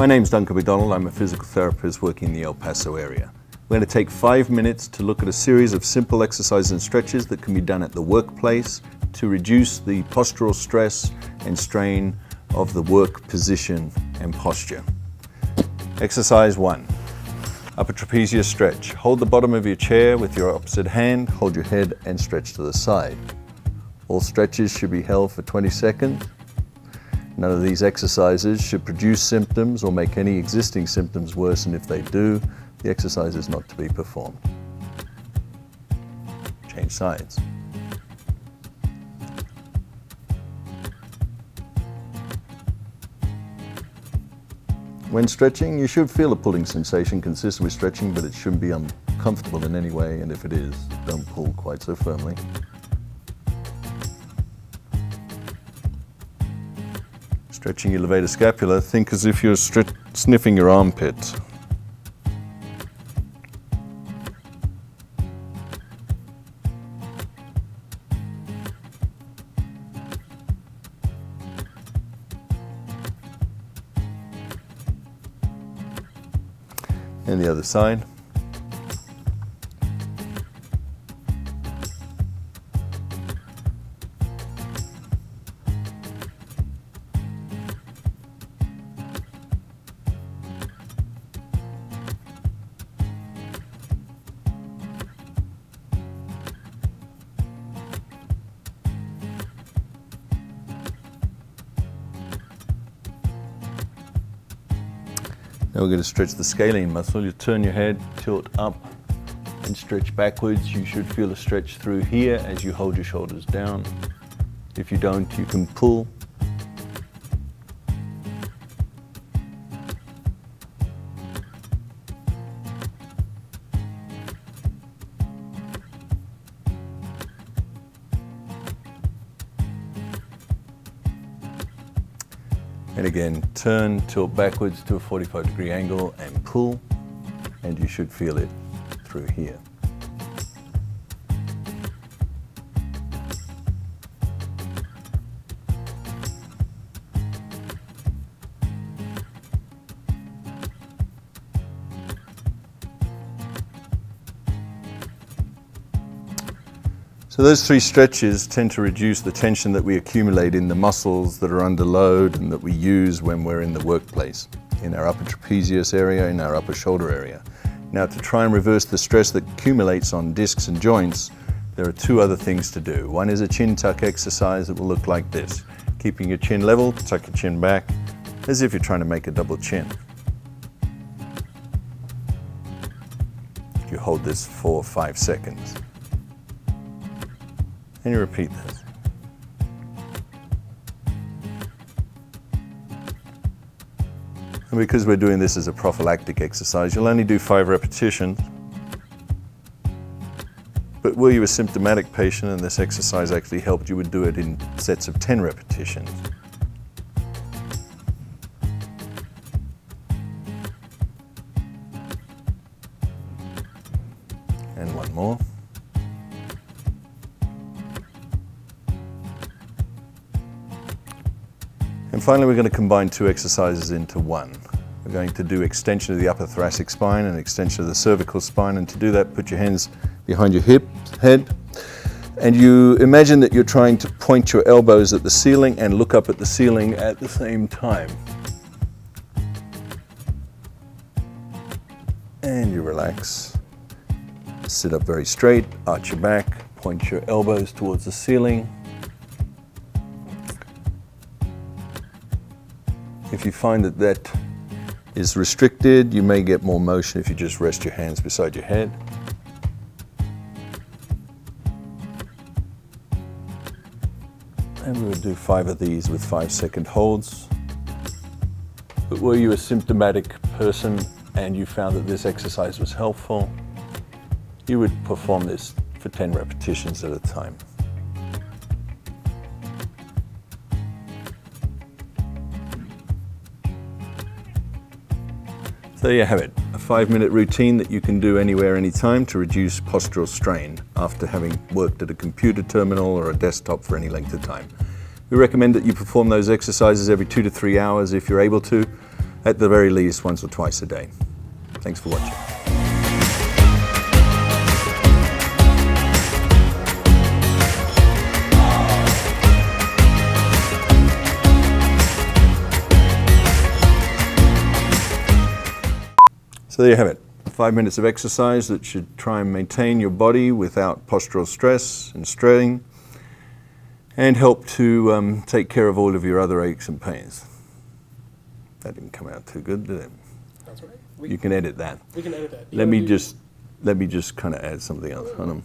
My name's Duncan McDonald. I'm a physical therapist working in the El Paso area. We're going to take 5 minutes to look at a series of simple exercises and stretches that can be done at the workplace to reduce the postural stress and strain of the work position and posture. Exercise 1. Upper trapezius stretch. Hold the bottom of your chair with your opposite hand, hold your head and stretch to the side. All stretches should be held for 20 seconds. None of these exercises should produce symptoms or make any existing symptoms worse, and if they do, the exercise is not to be performed. Change sides. When stretching, you should feel a pulling sensation consistent with stretching, but it shouldn't be uncomfortable in any way, and if it is, don't pull quite so firmly. Stretching your levator scapula, think as if you're sniffing your armpit. And the other side. Now we're going to stretch the scalene muscle. You turn your head, tilt up and stretch backwards. You should feel a stretch through here as you hold your shoulders down. If you don't, you can pull. And again, turn, tilt backwards to a 45-degree angle and pull, and you should feel it through here. So those 3 stretches tend to reduce the tension that we accumulate in the muscles that are under load and that we use when we're in the workplace, in our upper trapezius area, in our upper shoulder area. Now, to try and reverse the stress that accumulates on discs and joints, there are 2 other things to do. One is a chin tuck exercise that will look like this. Keeping your chin level, tuck your chin back, as if you're trying to make a double chin. You hold this for 5 seconds. And you repeat this. And because we're doing this as a prophylactic exercise, you'll only do 5 repetitions. But were you a symptomatic patient and this exercise actually helped, you would do it in sets of 10 repetitions. And one more. And finally, we're going to combine 2 exercises into one. We're going to do extension of the upper thoracic spine and extension of the cervical spine. And to do that, put your hands behind your head. And you imagine that you're trying to point your elbows at the ceiling and look up at the ceiling at the same time. And you relax. Sit up very straight, arch your back, point your elbows towards the ceiling. If you find that that is restricted, you may get more motion if you just rest your hands beside your head. And we would do 5 of these with 5-second holds. But were you a symptomatic person and you found that this exercise was helpful, you would perform this for 10 repetitions at a time. So there you have it, a 5-minute routine that you can do anywhere, anytime to reduce postural strain after having worked at a computer terminal or a desktop for any length of time. We recommend that you perform those exercises every 2 to 3 hours if you're able to, at the very least once or twice a day. Thanks for watching. So there you have it. 5 minutes of exercise that should try and maintain your body without postural stress and strain, and help to take care of all of your other aches and pains. That didn't come out too good, did it? That's right. You can edit that. We can edit that. Let me just kind of add something else on them.